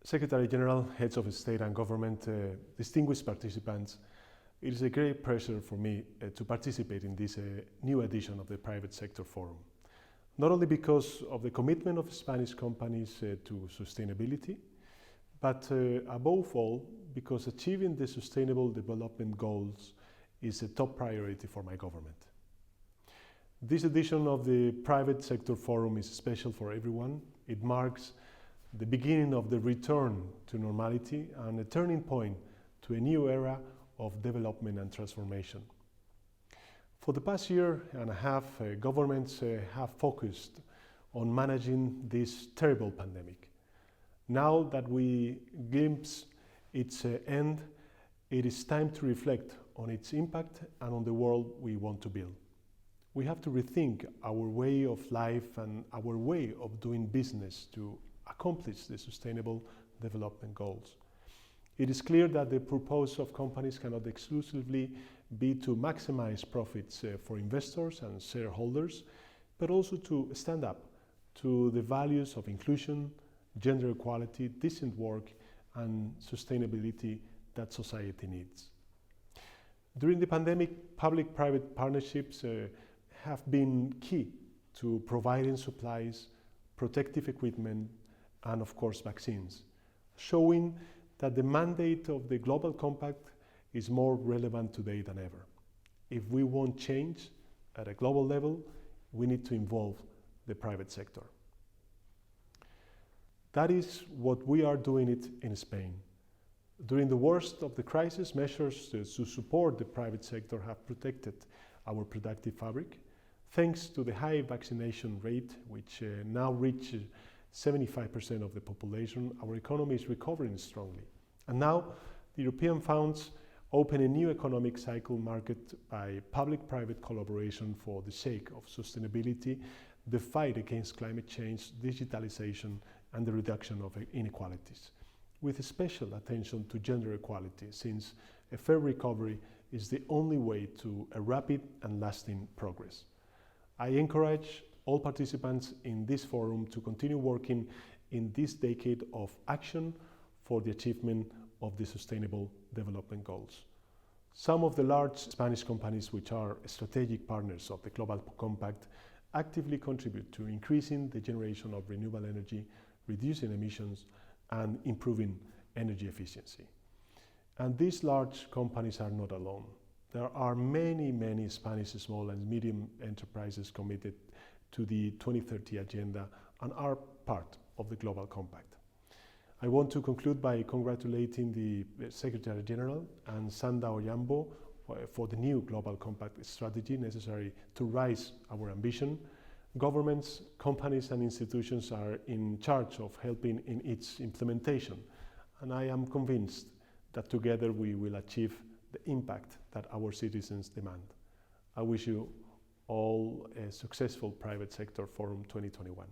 Secretary General, heads of state and government, distinguished participants, it is a great pleasure for me to participate in this new edition of the Private Sector Forum. Not only because of the commitment of Spanish companies to sustainability, but above all, because achieving the Sustainable Development Goals is a top priority for my government. This edition of the Private Sector Forum is special for everyone. It marks the beginning of the return to normality and a turning point to a new era of development and transformation. For the past year and a half, governments have focused on managing this terrible pandemic. Now that we glimpse its end, it is time to reflect on its impact and on the world we want to build. We have to rethink our way of life and our way of doing business to accomplish the Sustainable Development Goals. It is clear that the purpose of companies cannot exclusively be to maximize profits for investors and shareholders, but also to stand up to the values of inclusion, gender equality, decent work, and sustainability that society needs. During the pandemic, public-private partnerships have been key to providing supplies, protective equipment, and of course vaccines, showing that the mandate of the Global Compact is more relevant today than ever. If we want change at a global level, we need to involve the private sector. That is what we are doing it in Spain. During the worst of the crisis, measures to support the private sector have protected our productive fabric. Thanks to the high vaccination rate, which now reaches 75% of the population, our economy is recovering strongly. And now the European funds open a new economic cycle marked by public-private collaboration for the sake of sustainability, the fight against climate change, digitalization, and the reduction of inequalities, with special attention to gender equality, since a fair recovery is the only way to a rapid and lasting progress. I encourage all participants in this forum to continue working in this decade of action for the achievement of the Sustainable Development Goals. Some of the large Spanish companies, which are strategic partners of the Global Compact, actively contribute to increasing the generation of renewable energy, reducing emissions, and improving energy efficiency. And these large companies are not alone. There are many Spanish small and medium enterprises committed to the 2030 agenda and are part of the Global Compact. I want to conclude by congratulating the Secretary General and Sanda Oyambo for the new Global Compact strategy necessary to raise our ambition. Governments, companies and institutions are in charge of helping in its implementation, and I am convinced that together we will achieve the impact that our citizens demand. I wish you all a successful Private Sector Forum 2021.